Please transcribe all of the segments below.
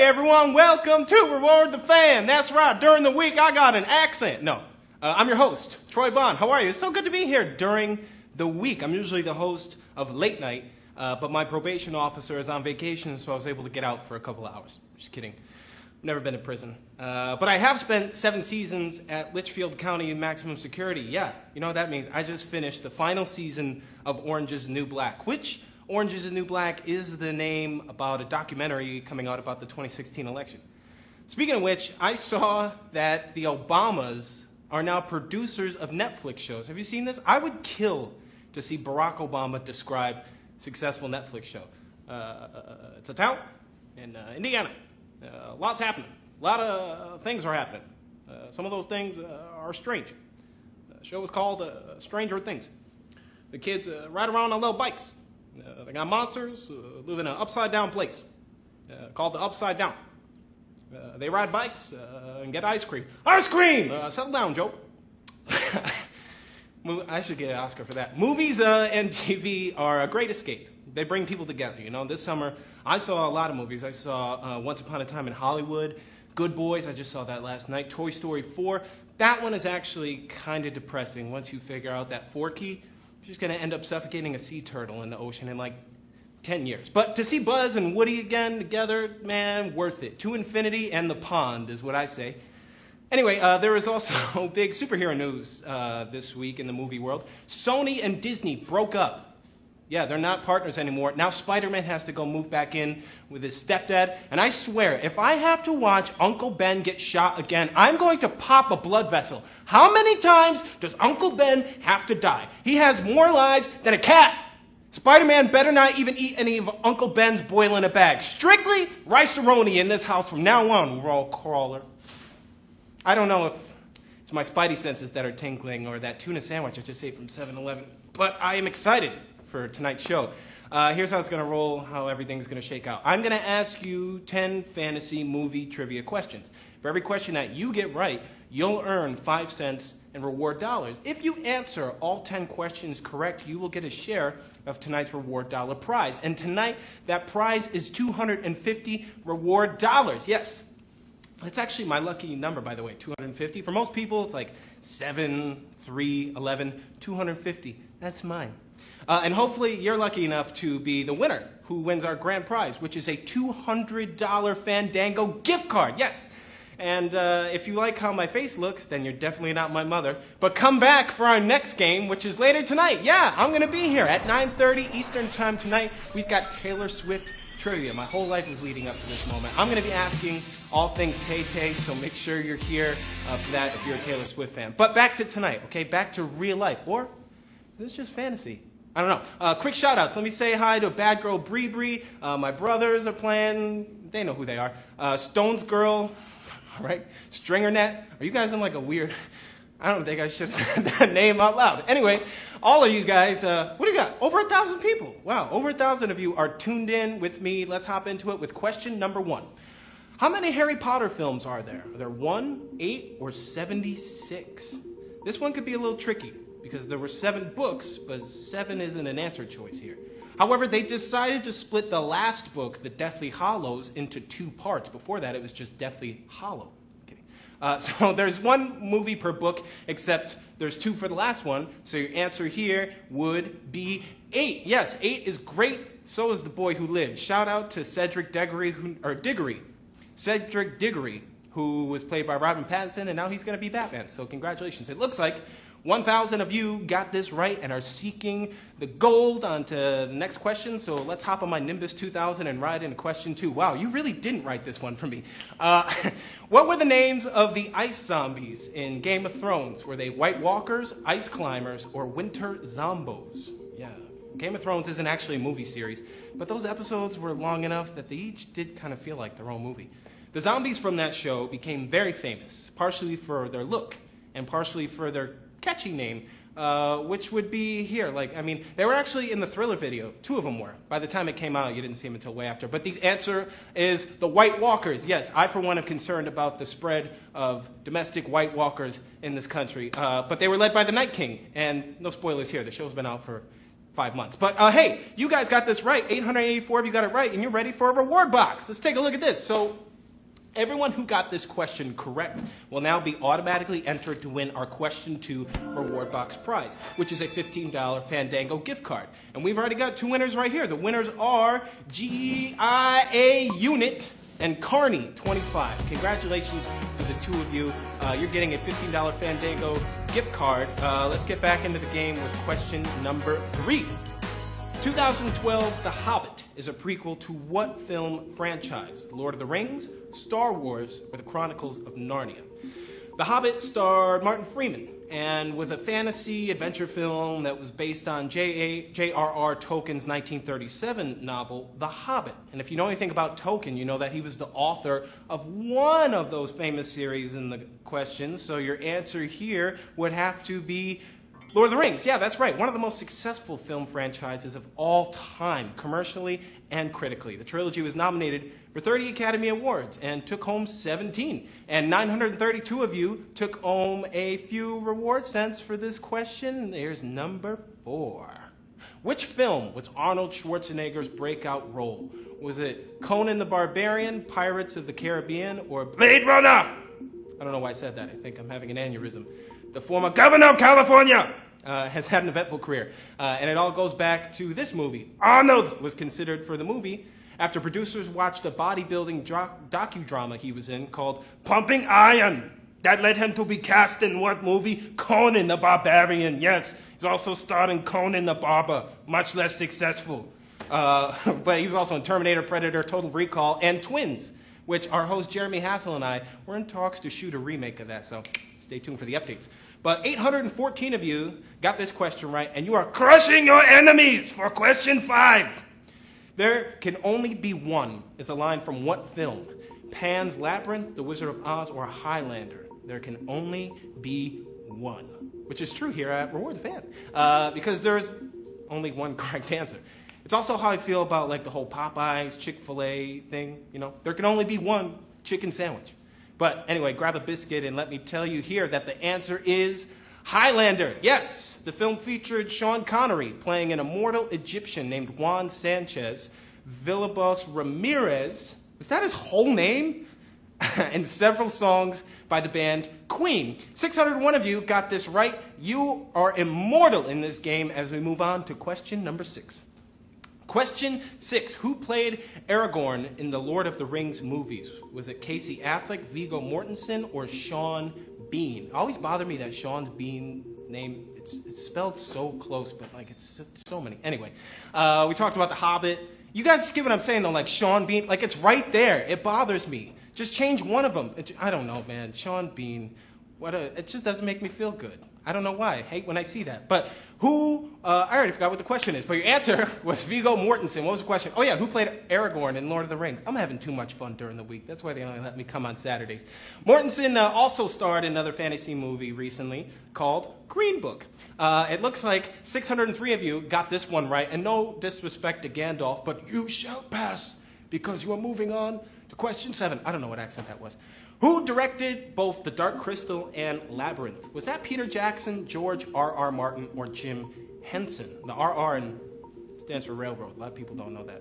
Hey everyone, welcome to Reward the Fan. That's right, during the week I got an accent. No, I'm your host, Troy Bond. How are you? It's so good to be here during the week. I'm usually the host of Late Night, but my probation officer is on vacation, so I was able to get out for a couple hours. Just kidding. Never been in prison. But I have spent 7 seasons at Litchfield County in maximum security. Yeah, you know what that means. I just finished the final season of Orange is the New Black, which Orange is the New Black is the name about a documentary coming out about the 2016 election. Speaking of which, I saw that the Obamas are now producers of Netflix shows. Have you seen this? I would kill to see Barack Obama describe a successful Netflix show. It's a town in Indiana. Lots happening. A lot of things are happening. Some of those things are strange. The show is called Stranger Things. The kids ride around on little bikes. They got monsters live in an upside-down place called the Upside Down. They ride bikes and get ice cream. Ice cream! Settle down, Joe. I should get an Oscar for that. Movies and TV are a great escape. They bring people together. You know, this summer I saw a lot of movies. I saw Once Upon a Time in Hollywood, Good Boys. I just saw that last night. Toy Story 4. That one is actually kind of depressing once you figure out that Forky is just going to end up suffocating a sea turtle in the ocean in like 10 years. But to see Buzz and Woody again together, man, worth it. To infinity and the pond is what I say. Anyway, there is also big superhero news this week in the movie world. Sony and Disney broke up. Yeah, they're not partners anymore. Now Spider-Man has to go move back in with his stepdad. And I swear, if I have to watch Uncle Ben get shot again, I'm going to pop a blood vessel. How many times does Uncle Ben have to die? He has more lives than a cat. Spider-Man better not even eat any of Uncle Ben's boil in a bag. Strictly rice-a-roni in this house from now on, raw crawler. I don't know if it's my spidey senses that are tingling or that tuna sandwich I just ate from 7-Eleven, but I am excited for tonight's show. Here's how it's going to roll, how everything's going to shake out. I'm going to ask you 10 fantasy movie trivia questions. For every question that you get right, you'll earn 5 cents and reward dollars. If you answer all 10 questions correct, you will get a share of tonight's reward dollar prize. And tonight, that prize is 250 reward dollars. Yes. It's actually my lucky number, by the way, 250. For most people, it's like 7, 3, 11, 250. That's mine. And hopefully you're lucky enough to be the winner who wins our grand prize, which is a $200 Fandango gift card. Yes. And if you like how my face looks, then you're definitely not my mother. But come back for our next game, which is later tonight. Yeah, I'm going to be here at 9:30 Eastern Time tonight. We've got Taylor Swift trivia. My whole life is leading up to this moment. I'm going to be asking all things Tay-Tay, so make sure you're here for that if you're a Taylor Swift fan. But back to tonight, okay? Back to real life. Or is this just fantasy? I don't know. Quick shout-outs. Let me say hi to Bad Girl Bree Bree. My brothers are playing. They know who they are. Stones Girl. All right. Stringernet. Are you guys in like a weird... I don't think I should have said that name out loud. Anyway, all of you guys, what do you got? Over 1,000 people. Wow, over 1,000 of you are tuned in with me. Let's hop into it with question number 1. How many Harry Potter films are there? Are there 1, 8, or 76? This one could be a little tricky because there were 7 books, but 7 isn't an answer choice here. However, they decided to split the last book, The Deathly Hallows, into 2 parts. Before that, it was just Deathly Hallow. So there's 1 movie per book, except there's 2 for the last one. So your answer here would be 8. Yes, 8 is great. So is The Boy Who Lived. Shout out to Cedric Diggory, Cedric Diggory, who was played by Robin Pattinson, and now he's going to be Batman. So congratulations. It looks like 1,000 of you got this right and are seeking the gold onto the next question. So let's hop on my Nimbus 2000 and ride into question 2. Wow, you really didn't write this one for me. What were the names of the ice zombies in Game of Thrones? Were they White Walkers, Ice Climbers, or Winter Zombos? Yeah, Game of Thrones isn't actually a movie series, but those episodes were long enough that they each did kind of feel like their own movie. The zombies from that show became very famous, partially for their look and partially for their catchy name, which would be here. They were actually in the Thriller video. 2 of them were. By the time it came out, you didn't see them until way after. But the answer is the White Walkers. Yes, I, for one, am concerned about the spread of domestic White Walkers in this country. But they were led by the Night King. And no spoilers here. The show's been out for 5 months. But hey, you guys got this right. 884 of you got it right, and you're ready for a reward box. Let's take a look at this. So Everyone who got this question correct will now be automatically entered to win our Question 2 Reward Box prize, which is a $15 Fandango gift card. And we've already got two winners right here. The winners are GIA Unit and Carney 25. Congratulations to the two of you. You're getting a $15 Fandango gift card. Let's get back into the game with question number 3. 2012's The Hobbit is a prequel to what film franchise? The Lord of the Rings, Star Wars, or The Chronicles of Narnia? The Hobbit starred Martin Freeman and was a fantasy adventure film that was based on J.R.R. Tolkien's 1937 novel, The Hobbit. And if you know anything about Tolkien, you know that he was the author of one of those famous series in the question. So your answer here would have to be Lord of the Rings. Yeah, that's right. One of the most successful film franchises of all time, commercially and critically. The trilogy was nominated for 30 Academy Awards and took home 17. And 932 of you took home a few reward cents for this question. There's number 4. Which film was Arnold Schwarzenegger's breakout role? Was it Conan the Barbarian, Pirates of the Caribbean, or Blade Runner? I don't know why I said that. I think I'm having an aneurysm. The former governor of California has had an eventful career. And it all goes back to this movie. Arnold was considered for the movie after producers watched a bodybuilding docudrama he was in called Pumping Iron. That led him to be cast in what movie? Conan the Barbarian. Yes, he's also starred in Conan the Barber. Much less successful. But he was also in Terminator, Predator, Total Recall, and Twins, which our host Jeremy Hassel and I were in talks to shoot a remake of that. So stay tuned for the updates. But 814 of you got this question right, and you are crushing your enemies for question 5. There can only be one is a line from what film? Pan's Labyrinth, The Wizard of Oz, or Highlander? There can only be one, which is true here at Reward the Fan, because there's only one correct answer. It's also how I feel about like the whole Popeyes, Chick-fil-A thing. You know, there can only be one chicken sandwich. But anyway, grab a biscuit and let me tell you here that the answer is Highlander. Yes, the film featured Sean Connery playing an immortal Egyptian named Juan Sanchez Villalobos Ramirez. Is that his whole name? And several songs by the band Queen. 601 of you got this right. You are immortal in this game as we move on to question number 6. Question 6. Who played Aragorn in the Lord of the Rings movies? Was it Casey Affleck, Viggo Mortensen, or Sean Bean? It always bothered me that Sean Bean name, it's spelled so close, but like it's so many. Anyway, we talked about The Hobbit. You guys get what I'm saying though, like Sean Bean, like it's right there. It bothers me. Just change one of them. I don't know, man. Sean Bean, it just doesn't make me feel good. I don't know why. I hate when I see that. But I already forgot what the question is, but your answer was Viggo Mortensen. What was the question? Oh, yeah, who played Aragorn in Lord of the Rings? I'm having too much fun during the week. That's why they only let me come on Saturdays. Mortensen also starred in another fantasy movie recently called Green Book. It looks like 603 of you got this one right, and no disrespect to Gandalf, but you shall pass because you are moving on to question 7. I don't know what accent that was. Who directed both The Dark Crystal and Labyrinth? Was that Peter Jackson, George R.R. Martin, or Jim Henson? The R.R. stands for railroad. A lot of people don't know that.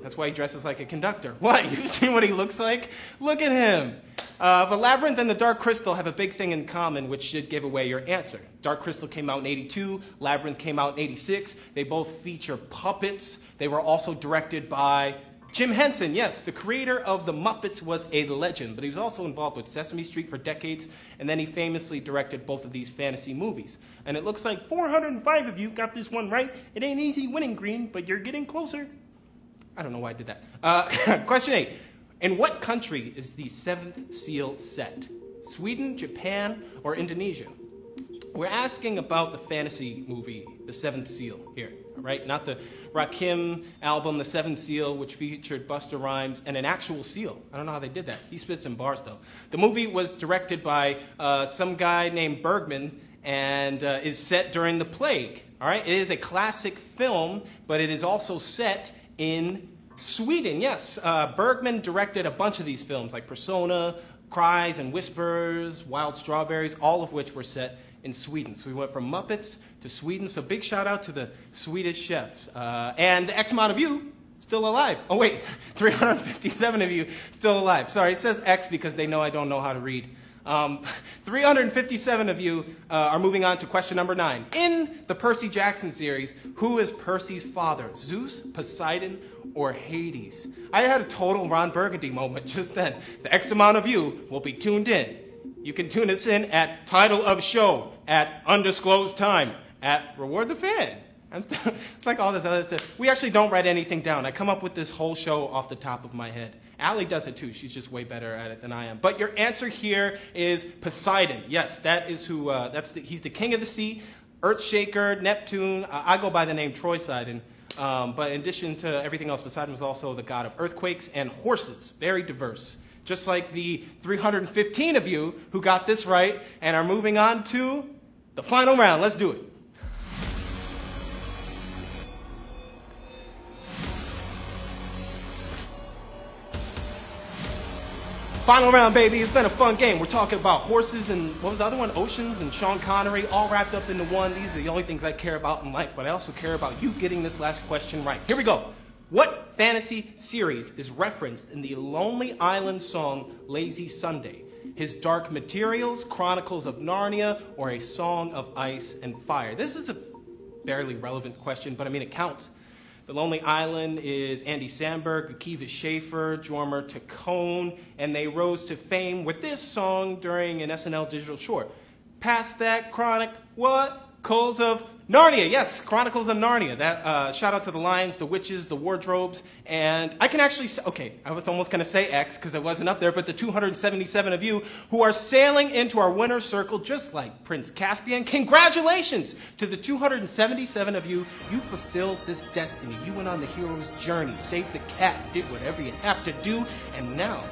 That's why he dresses like a conductor. What? You see what he looks like? Look at him. The Labyrinth and The Dark Crystal have a big thing in common, which should give away your answer. Dark Crystal came out in 82. Labyrinth came out in 86. They both feature puppets. They were also directed by Jim Henson. Yes, the creator of The Muppets was a legend, but he was also involved with Sesame Street for decades, and then he famously directed both of these fantasy movies. And it looks like 405 of you got this one right. It ain't easy winning, Green, but you're getting closer. I don't know why I did that. Question 8. In what country is the Seventh Seal set? Sweden, Japan, or Indonesia? We're asking about the fantasy movie, The Seventh Seal, here, all right? Not the Rakim album, The Seventh Seal, which featured Busta Rhymes and an actual seal. I don't know how they did that. He spits in bars, though. The movie was directed by some guy named Bergman and is set during the plague, all right? It is a classic film, but it is also set in Sweden. Yes, Bergman directed a bunch of these films, like Persona, Cries and Whispers, Wild Strawberries, all of which were set in Sweden. So we went from Muppets to Sweden. So big shout out to the Swedish chef. And the X amount of you, still alive. Oh, wait, 357 of you still alive. Sorry, it says X because they know I don't know how to read. 357 of you are moving on to question number 9. In the Percy Jackson series, who is Percy's father? Zeus, Poseidon, or Hades? I had a total Ron Burgundy moment just then. The X amount of you will be tuned in. You can tune us in at title of show, at undisclosed time, at Reward the Fan. It's like all this other stuff. We actually don't write anything down. I come up with this whole show off the top of my head. Allie does it too. She's just way better at it than I am. But your answer here is Poseidon. Yes, that is who. He's the king of the sea, Earthshaker, Neptune. I go by the name Troy Sidon. But in addition to everything else, Poseidon was also the god of earthquakes and horses. Very diverse. Just like the 315 of you who got this right and are moving on to the final round. Let's do it. Final round, baby. It's been a fun game. We're talking about horses and, what was the other one? Oceans and Sean Connery, all wrapped up into one. These are the only things I care about in life, but I also care about you getting this last question right. Here we go. What fantasy series is referenced in the Lonely Island song Lazy Sunday? His Dark Materials, Chronicles of Narnia, or A Song of Ice and Fire? This is a barely relevant question, but I mean it counts. The Lonely Island is Andy Samberg, Akiva Schaffer, Jorma Taccone, and they rose to fame with this song during an SNL digital short. Past that, Chronicles of Narnia. Yes, Chronicles of Narnia. That shout out to the lions, the witches, the wardrobes, and I can actually say, okay, I was almost going to say X because it wasn't up there, but the 277 of you who are sailing into our winner's circle just like Prince Caspian, congratulations to the 277 of you. You fulfilled this destiny. You went on the hero's journey, saved the cat, did whatever you have to do, and now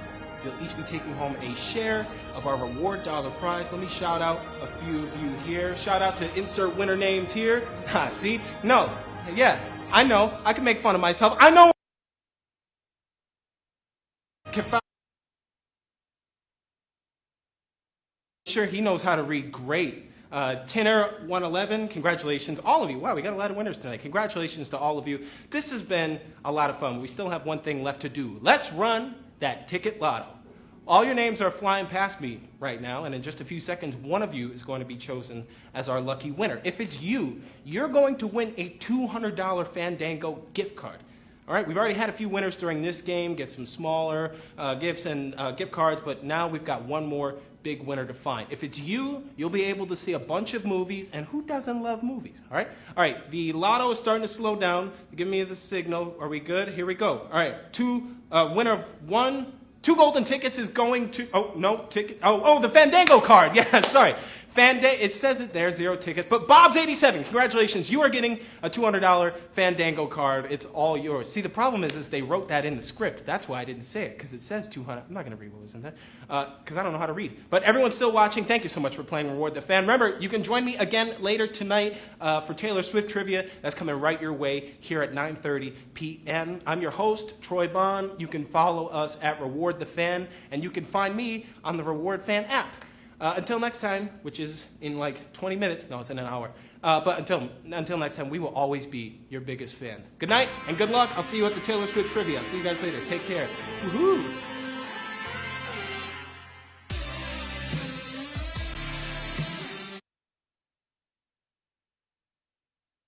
you'll each be taking home a share of our reward dollar prize. Let me shout out a few of you here. Shout out to insert winner names here. Ha, see? No. Yeah, I know. I can make fun of myself. I know. Sure, he knows how to read great. Tinner 111, congratulations, all of you. Wow, we got a lot of winners tonight. Congratulations to all of you. This has been a lot of fun. We still have one thing left to do. Let's run that ticket lotto. All your names are flying past me right now, and in just a few seconds, one of you is going to be chosen as our lucky winner. If it's you, you're going to win a $200 Fandango gift card. All right, we've already had a few winners during this game, get some smaller gifts and gift cards, but now we've got one more big winner to find. If it's you, you'll be able to see a bunch of movies, and who doesn't love movies? All right, the lotto is starting to slow down. Give me the signal. Are we good? Here we go. All right, winner one. 2 golden tickets is going to, the Fandango card. Yeah, sorry. It says it there, 0 tickets. But Bob's 87, congratulations. You are getting a $200 Fandango card. It's all yours. See, the problem is they wrote that in the script. That's why I didn't say it, because it says 200. I'm not going to read what was in there, because I don't know how to read. But everyone's still watching. Thank you so much for playing Reward the Fan. Remember, you can join me again later tonight for Taylor Swift trivia. That's coming right your way here at 9:30 p.m. I'm your host, Troy Bond. You can follow us at Reward the Fan, and you can find me on the Reward Fan app. Until next time, which is in like 20 minutes. No, it's in an hour. But until next time, we will always be your biggest fan. Good night and good luck. I'll see you at the Taylor Swift trivia. I'll see you guys later. Take care. Woohoo!